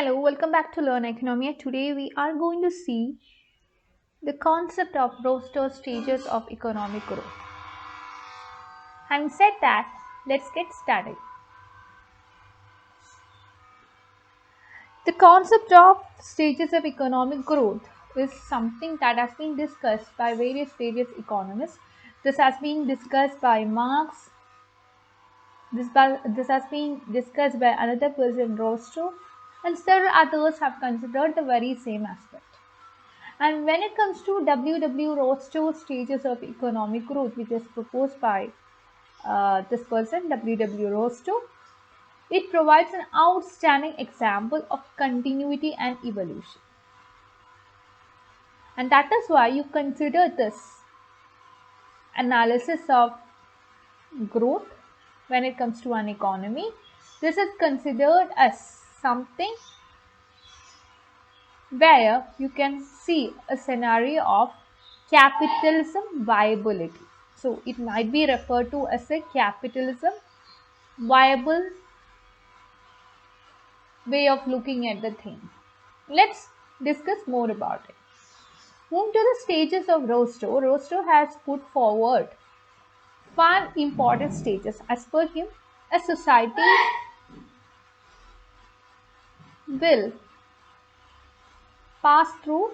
Hello, welcome back to Learn Oikonomia. Today we are going to see the concept of Rostow'S stages of economic growth. Having said that, let's get started. The concept of stages of economic growth is something that has been discussed by various economists. This has been discussed by Marx. This has been discussed by another person, Rostow, and several others have considered the very same aspect. And when it comes to W. Rostow's stages of economic growth, which is proposed by this person, W. Rostow, it provides an outstanding example of continuity and evolution. And that is why you consider this analysis of growth when it comes to an economy. This is considered as something where you can see a scenario of capitalism viability. So it might be referred to as a capitalism viable way of looking at the thing. Let's discuss more about it. Moving to the stages of Rostow, Rostow has put forward 5 important stages. As per him, a society will pass through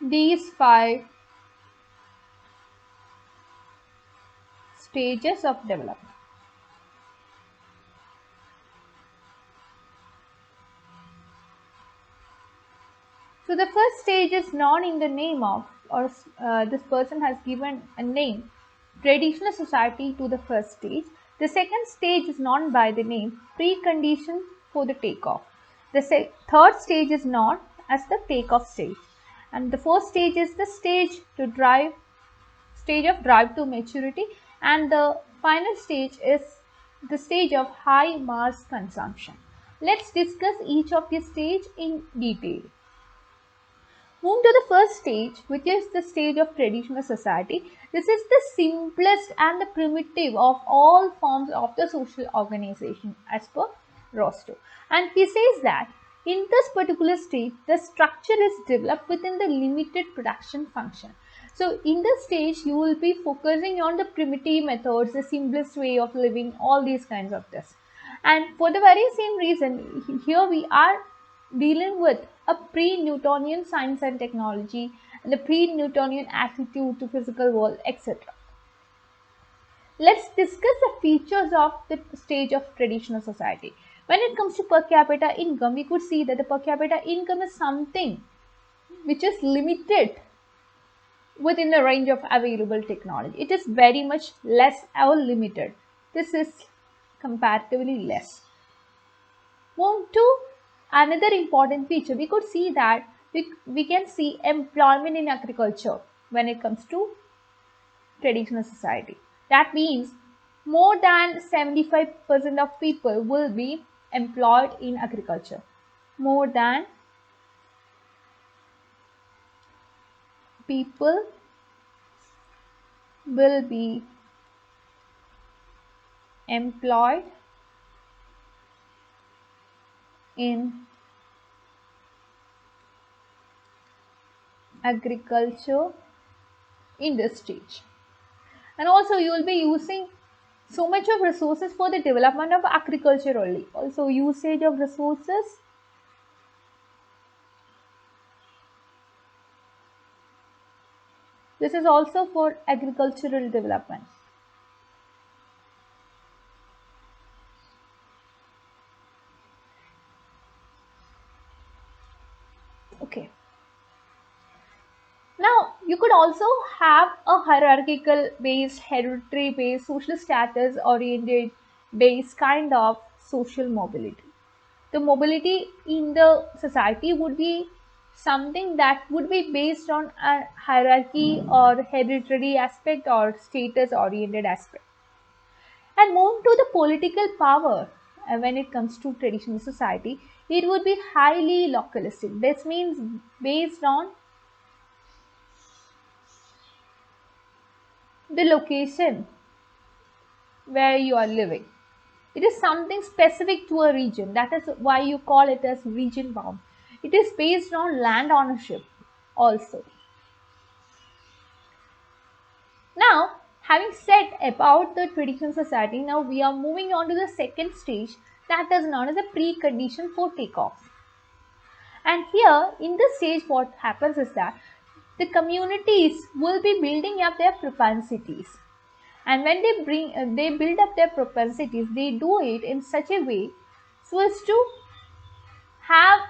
these 5 stages of development. So the first stage is not in the name of, or this person has given a name, traditional society, to the first stage. The second stage is known by the name precondition for the takeoff. The third stage is known as the takeoff stage, and the fourth stage is the stage of drive to maturity, and the final stage is the stage of high mass consumption. Let's discuss each of these stages in detail. Move to the first stage, which is the stage of traditional society. This is the simplest and the primitive of all forms of the social organization as per Rostow. And he says that in this particular stage, the structure is developed within the limited production function. So in this stage, you will be focusing on the primitive methods, the simplest way of living, all these kinds of this. And for the very same reason, here we are dealing with a pre-Newtonian science and technology and a pre-Newtonian attitude to physical world, etc. Let's discuss the features of the stage of traditional society. When it comes to per capita income, we could see that the per capita income is something which is limited within the range of available technology. It is very much less or limited. This is comparatively less. Move to another important feature. We could see that we can see employment in agriculture when it comes to traditional society. That means more than 75% of people will be employed in agriculture. More than people will be employed in agriculture in this stage. And also you will be using so much of resources for the development of agriculture only. Also usage of resources this is also for agricultural development. Okay. Now, you could also have a hierarchical based, hereditary based, social status oriented based kind of social mobility. The mobility in the society would be something that would be based on a hierarchy or hereditary aspect or status oriented aspect. And move to the political power when it comes to traditional society, it would be highly localistic. This means based on the location where you are living. It is something specific to a region. That is why you call it as region bound. It is based on land ownership also. Now, having said about the traditional society, now we are moving on to the second stage, that is known as a precondition for takeoff. And here in this stage what happens is that the communities will be building up their propensities. And when they build up their propensities, they do it in such a way so as to have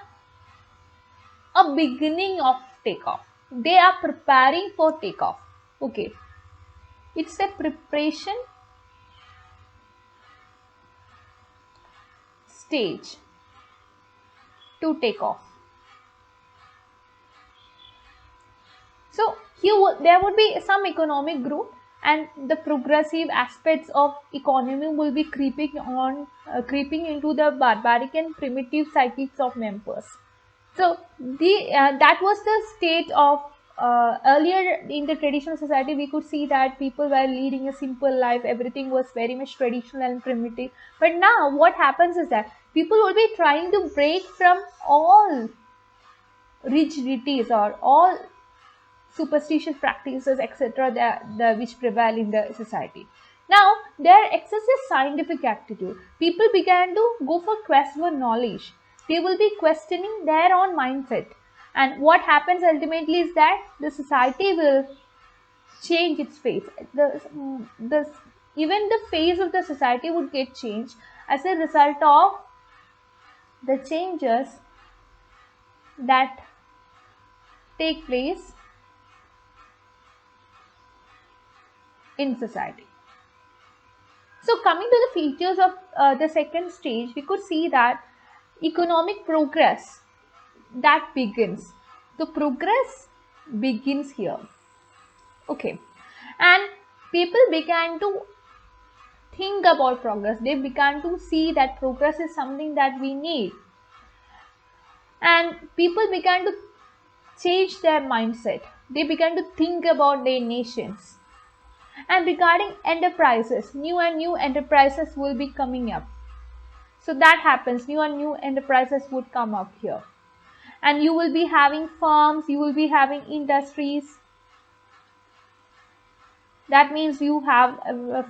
a beginning of takeoff. They are preparing for takeoff. Okay, it's a preparation stage to take off. So here there would be some economic growth, and the progressive aspects of economy will be creeping into the barbaric and primitive psyches of members. So that was the state of earlier in the traditional society. We could see that people were leading a simple life. Everything was very much traditional and primitive. But now what happens is that people will be trying to break from all rigidities or all superstitious practices, etc., which prevail in the society. Now, their excessive scientific attitude, people began to go for quest for knowledge. They will be questioning their own mindset. And what happens ultimately is that the society will change its face. Even the face of the society would get changed as a result of the changes that take place in society. So coming to the features of the second stage, we could see that economic progress that begins. The progress begins here. Okay. And people began to think about progress. They began to see that progress is something that we need. And people began to change their mindset. They began to think about their nations. And regarding enterprises, new and new enterprises will be coming up. So that happens, new and new enterprises would come up here. And you will be having farms, you will be having industries. That means you have,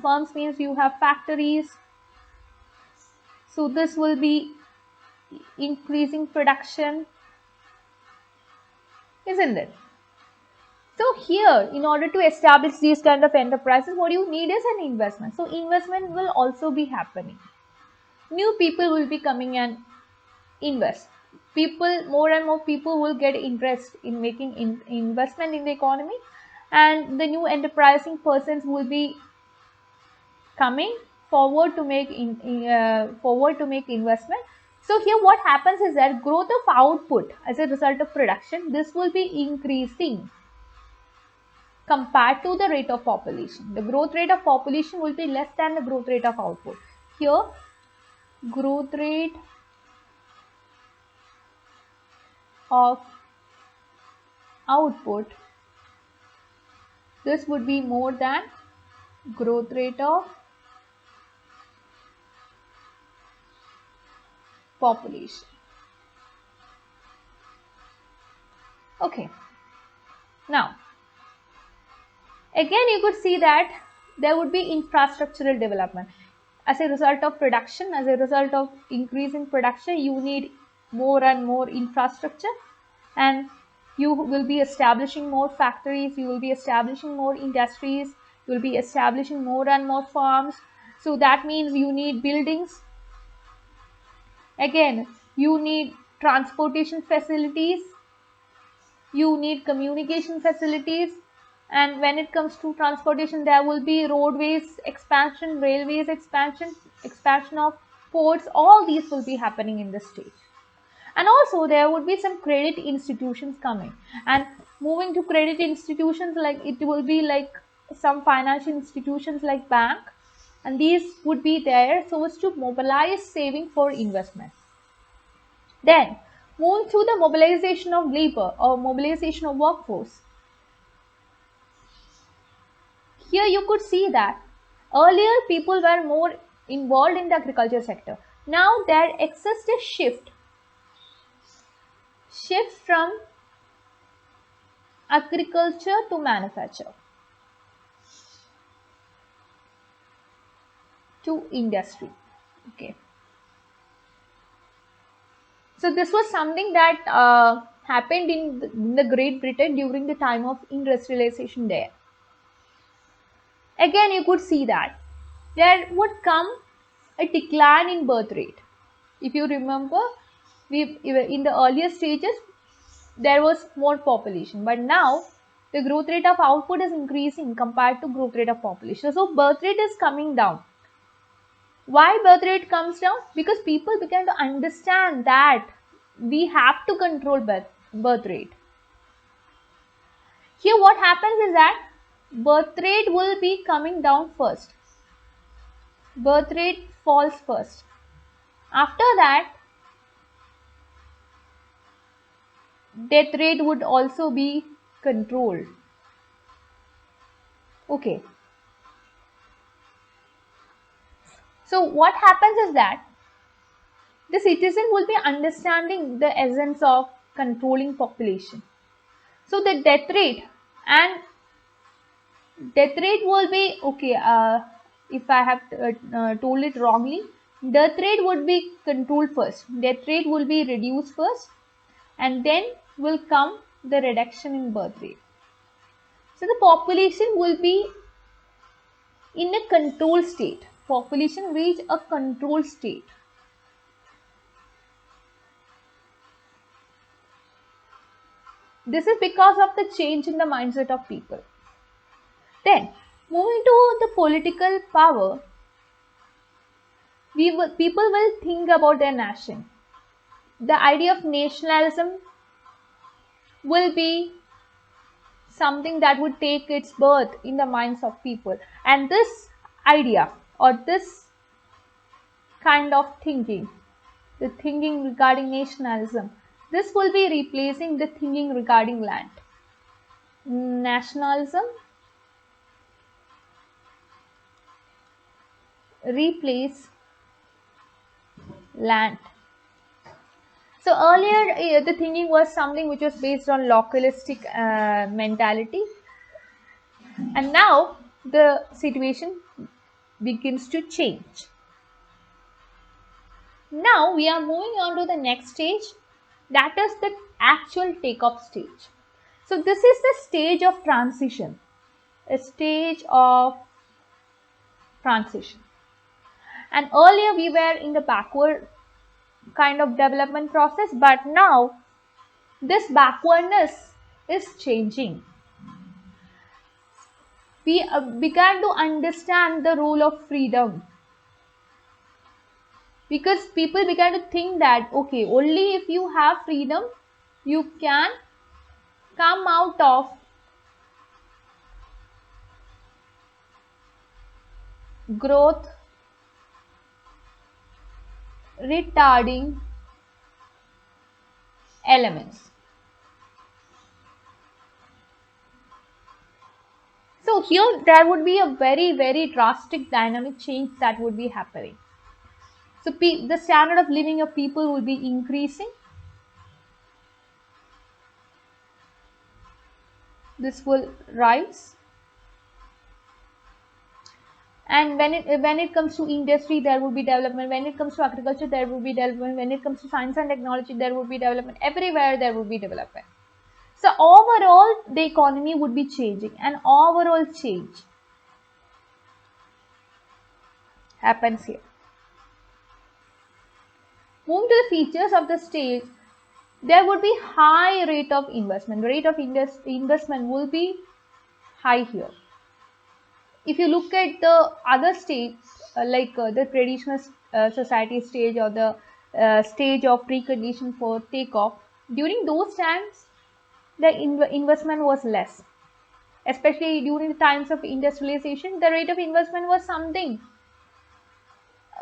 farms means you have factories. So this will be increasing production, isn't it? So here, in order to establish these kind of enterprises, what you need is an investment. So investment will also be happening. New people will be coming and invest. More and more people will get interest in making investment in the economy, and the new enterprising persons will be coming forward to make investment. So here what happens is that growth of output as a result of production, this will be increasing compared to the rate of population. The growth rate of population will be less than the growth rate of output. Here, growth rate of output, this would be more than growth rate of population. Okay. Now, again you could see that there would be infrastructural development. As a result of production, as a result of increase in production, you need more and more infrastructure, and you will be establishing more factories, you will be establishing more industries, you will be establishing more and more farms. So that means you need buildings. Again, you need transportation facilities, you need communication facilities, and when it comes to transportation, there will be roadways expansion, railways expansion of ports. All these will be happening in this stage. And also there would be some credit institutions coming, and moving to credit institutions, like it will be like some financial institutions like bank, and these would be there so as to mobilize saving for investment. Then moving to the mobilization of labor or mobilization of workforce. Here you could see that Earlier, people were more involved in the agriculture sector. Now there exists a shift from agriculture to manufacture to industry. Okay. So this was something that happened in the Great Britain during the time of industrialization there. Again, you could see that there would come a decline in birth rate. If you remember, in the earlier stages, there was more population, but now the growth rate of output is increasing compared to growth rate of population. So birth rate is coming down. Why birth rate comes down? Because people began to understand that we have to control birth rate. Here what happens is that birth rate will be coming down first. Birth rate falls first. After that, death rate would also be controlled. Okay. So what happens is that the citizen will be understanding the essence of controlling population. So the death rate will be okay. If I have told it wrongly, death rate would be controlled first. Death rate will be reduced first, and then will come the reduction in birth rate. So the population will be in a control state. Population reach a control state. This is because of the change in the mindset of people. Then, moving to the political power, people will think about their nation. The idea of nationalism will be something that would take its birth in the minds of people. And this idea or this kind of thinking, the thinking regarding nationalism, this will be replacing the thinking regarding land. Nationalism replace land. So earlier the thinking was something which was based on localistic mentality, and now the situation begins to change. Now we are moving on to the next stage, that is the actual take-off stage. So this is the stage of transition, a stage of transition. And earlier we were in the backward kind of development process, but now this backwardness is changing. We began to understand the role of freedom, because people began to think that okay, only if you have freedom you can come out of growth retarding elements. So here there would be a very, very drastic dynamic change that would be happening. So the standard of living of people will be increasing. This will rise. And when it comes to industry, there will be development. When it comes to agriculture, there will be development. When it comes to science and technology, there will be development. Everywhere there will be development. So overall, the economy would be changing. An overall change happens here. Moving to the features of the stage, there would be high rate of investment. The rate of investment will be high here. If you look at the other stage, like the traditional society stage or the stage of precondition for takeoff, during those times, the investment was less. Especially during the times of industrialization, the rate of investment was something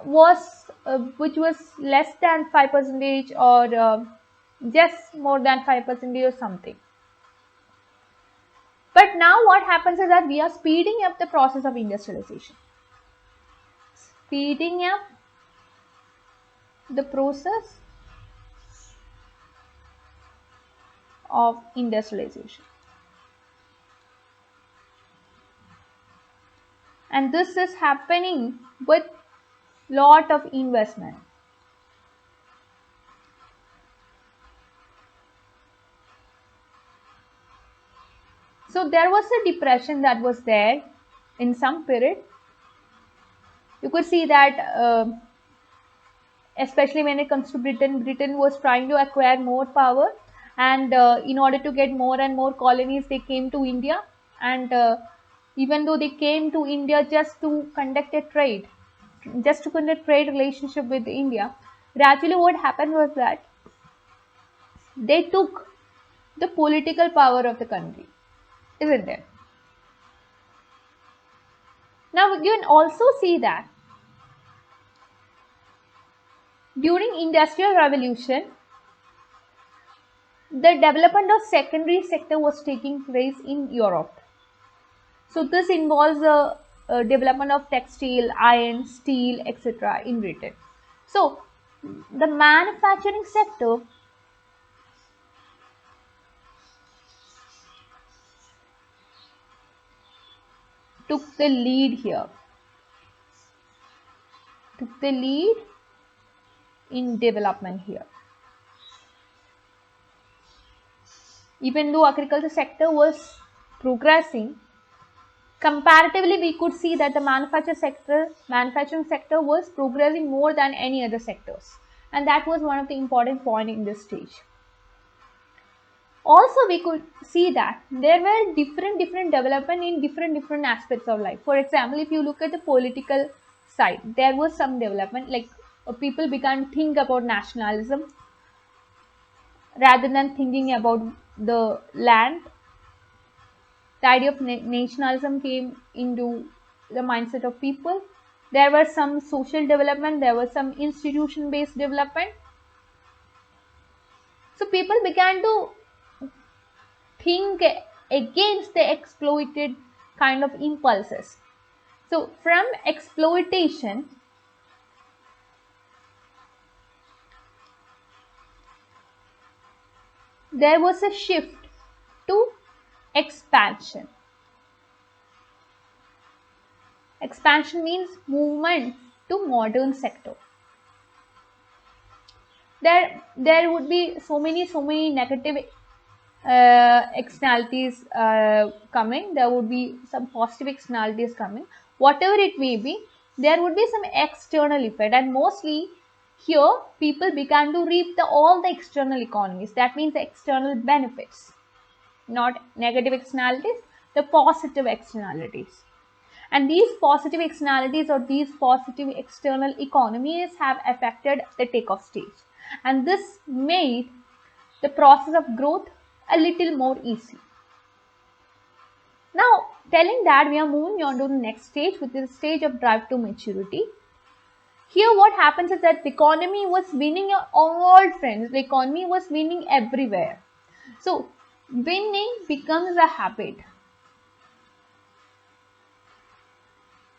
which was less than 5% or just more than 5% or something. But now what happens is that we are speeding up the process of industrialization. speeding up the process of industrialization. And this is happening with lot of investment. So there was a depression that was there in some period. You could see that especially when it comes to Britain was trying to acquire more power, and in order to get more and more colonies, they came to India. And even though they came to India just to conduct a trade, just to conduct trade relationship with India, gradually what happened was that they took the political power of the country, isn't it? Now you can also see that during Industrial Revolution, the development of secondary sector was taking place in Europe. So this involves the development of textile, iron, steel, etc. in Britain. So the manufacturing sector took the lead here, took the lead in development here. Even though agriculture sector was progressing, comparatively we could see that the manufacturing sector was progressing more than any other sectors, and that was one of the important points in this stage. Also we could see that there were different development in different aspects of life. For example, if you look at the political side, there was some development, like people began to think about nationalism rather than thinking about the land. The idea of nationalism came into the mindset of people. There was some social development, there was some institution based development. So people began to think against the exploited kind of impulses. So from exploitation, there was a shift to expansion. Expansion means movement to modern sector. There would be so many negative externalities coming. There would be some positive externalities coming. Whatever it may be, there would be some external effect, and mostly here people began to reap all the external economies. That means the external benefits, not negative externalities, the positive externalities. And these positive externalities or these positive external economies have affected the takeoff stage, and this made the process of growth a little more easy. Now, telling that, we are moving on to the next stage, which is the stage of drive to maturity. Here what happens is that the economy was winning all friends. The economy was winning everywhere. So winning becomes a habit.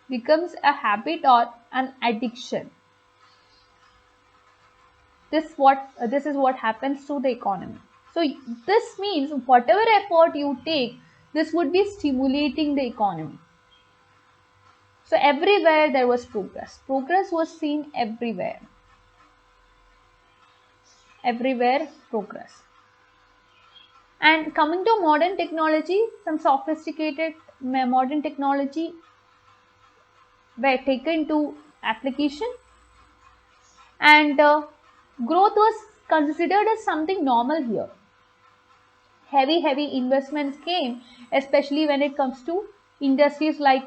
Becomes a habit or an addiction. This is what happens to the economy. So this means whatever effort you take, this would be stimulating the economy. So everywhere there was progress. Progress was seen everywhere. Everywhere progress. And coming to modern technology, some sophisticated modern technology were taken to application, and growth was considered as something normal here. Heavy investments came, especially when it comes to industries like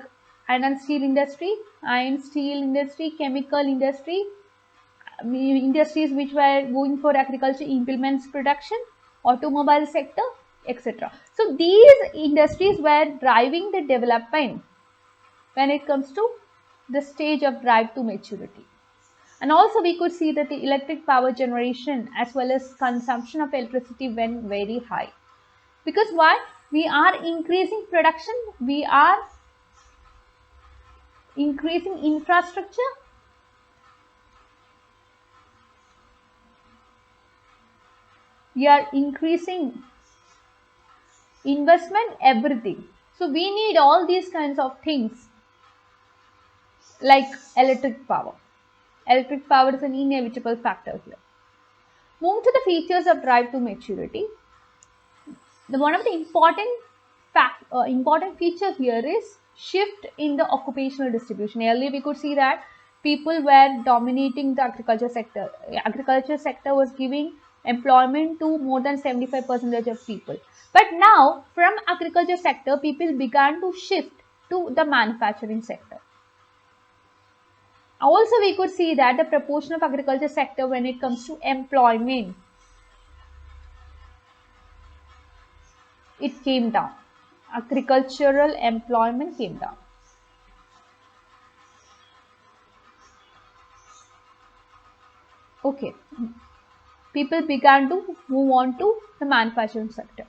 iron steel industry, chemical industry, industries which were going for agriculture implements production, automobile sector, etc. So these industries were driving the development when it comes to the stage of drive to maturity. And also we could see that the electric power generation as well as consumption of electricity went very high. Because why? We are increasing production, we are increasing infrastructure, We are increasing investment, everything. So we need all these kinds of things like electric power. Electric power is an inevitable factor here. Moving to the features of drive to maturity. One of the important feature here is shift in the occupational distribution. Earlier we could see that people were dominating the agriculture sector. Agriculture sector was giving employment to more than 75% of people. But now from agriculture sector, people began to shift to the manufacturing sector. Also we could see that the proportion of agriculture sector when it comes to employment, it came down. Agricultural employment came down. Okay, people began to move on to the manufacturing sector.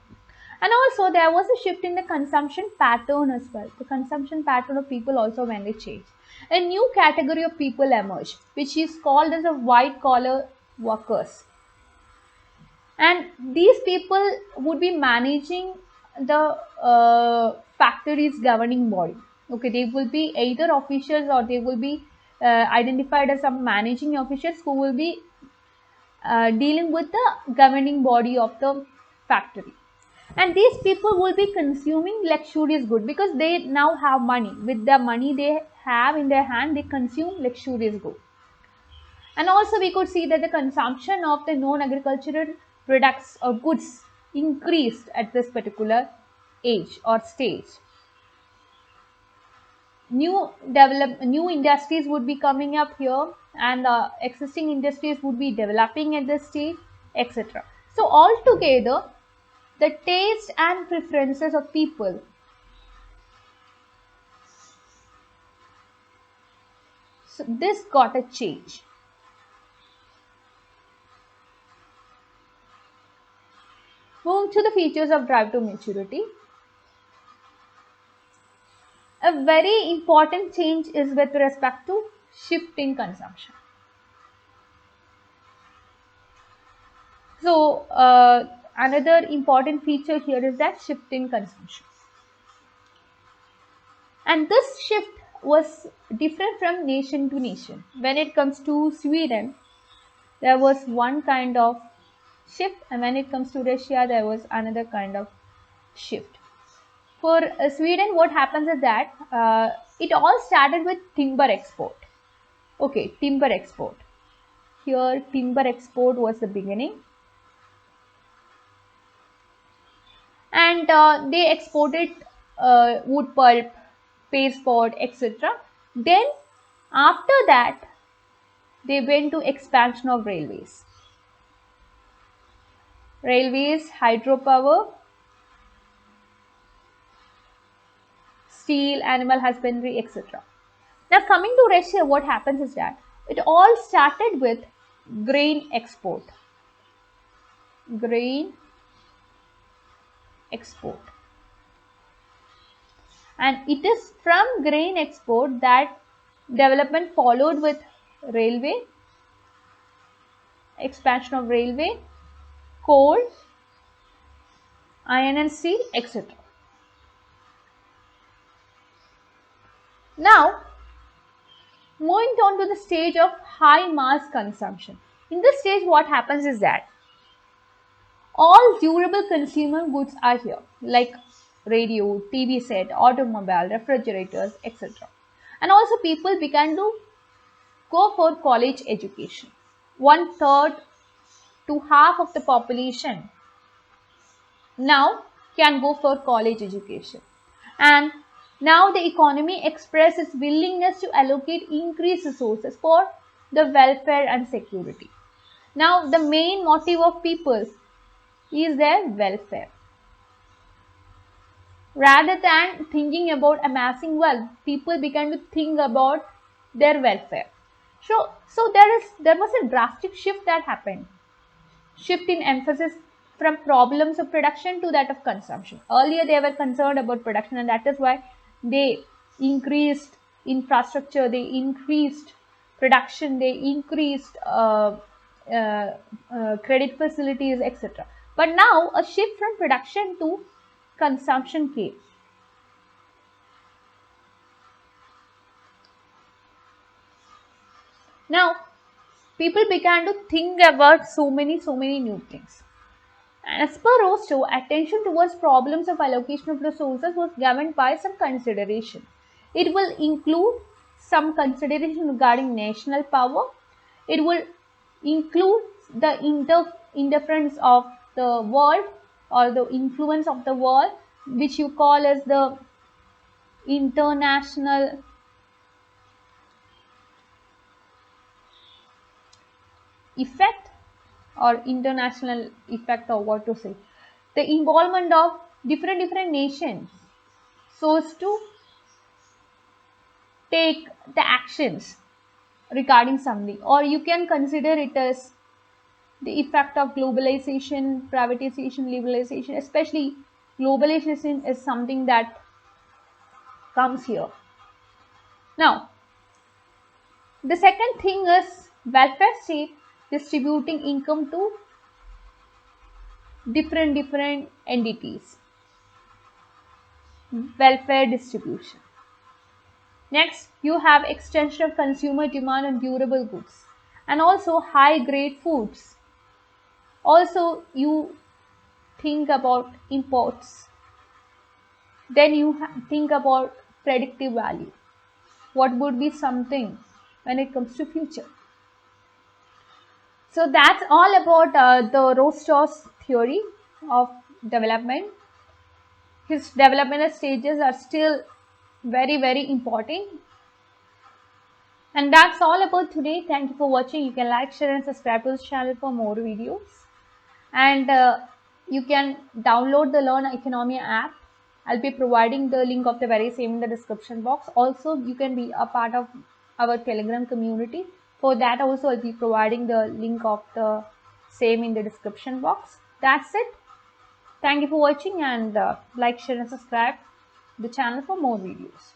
And also there was a shift in the consumption pattern as well. The consumption pattern of people also when they changed. A new category of people emerged, which is called as a white collar workers. And these people would be managing the factory's governing body. Okay, they will be either officials or they will be identified as some managing officials who will be dealing with the governing body of the factory. And these people will be consuming luxurious goods because they now have money. With the money they have in their hand, they consume luxurious goods. And also we could see that the consumption of the non-agricultural products or goods increased at this particular age or stage. New industries would be coming up here, and existing industries would be developing at this stage, etc. So altogether, the taste and preferences of people this got a change. Moving to the features of drive to maturity. A very important change is with respect to shift in consumption. So another important feature here is that shift in consumption. And this shift was different from nation to nation. When it comes to Sweden, there was one kind of shift, and when it comes to Russia, there was another kind of shift. For Sweden, what happens is that it all started with timber export. Okay, timber export. Here, timber export was the beginning. And they exported wood pulp, pasteboard, etc. Then, after that, they went to expansion of railways. Railways, hydropower, steel, animal husbandry, etc. Now coming to Russia, what happens is that it all started with grain export. Grain export. And it is from grain export that development followed with railway, expansion of railway, coal, iron and steel, etc. Now, moving on to the stage of high mass consumption. In this stage, what happens is that all durable consumer goods are here, like radio, TV set, automobile, refrigerators, etc. And also people began to go for college education. 1/3 to half of the population now can go for college education. And now the economy expresses its willingness to allocate increased resources for the welfare and security. Now the main motive of people is their welfare. Rather than thinking about amassing wealth, people began to think about their welfare. So there was a drastic shift that happened. Shift in emphasis from problems of production to that of consumption. Earlier they were concerned about production, and that is why they increased infrastructure, they increased production, they increased credit facilities, etc. But now a shift from production to consumption came. Now people began to think about so many new things. And as per Rostow, attention towards problems of allocation of resources was governed by some consideration. It will include some consideration regarding national power. It will include the interference of the world or the influence of the world, which you call as the international effect or international effect, or what to say, the involvement of different nations so as to take the actions regarding something, or you can consider it as the effect of globalization, privatization, liberalization. Especially globalization is something that comes here. Now the second thing is welfare state distributing income to different entities. Welfare distribution. Next, you have extension of consumer demand on durable goods and also high grade foods. Also, you think about imports. Then you think about predictive value. What would be something when it comes to future? So that's all about the Rostow'S theory of development. His developmental stages are still very important. And that's all about today. Thank you for watching. You can like, share and subscribe to this channel for more videos. And you can download the Learn Oikonomia app. I'll be providing the link of the very same in the description box. Also, you can be a part of our Telegram community. For that also, I'll be providing the link of the same in the description box. That's it. Thank you for watching, and like, share and subscribe the channel for more videos.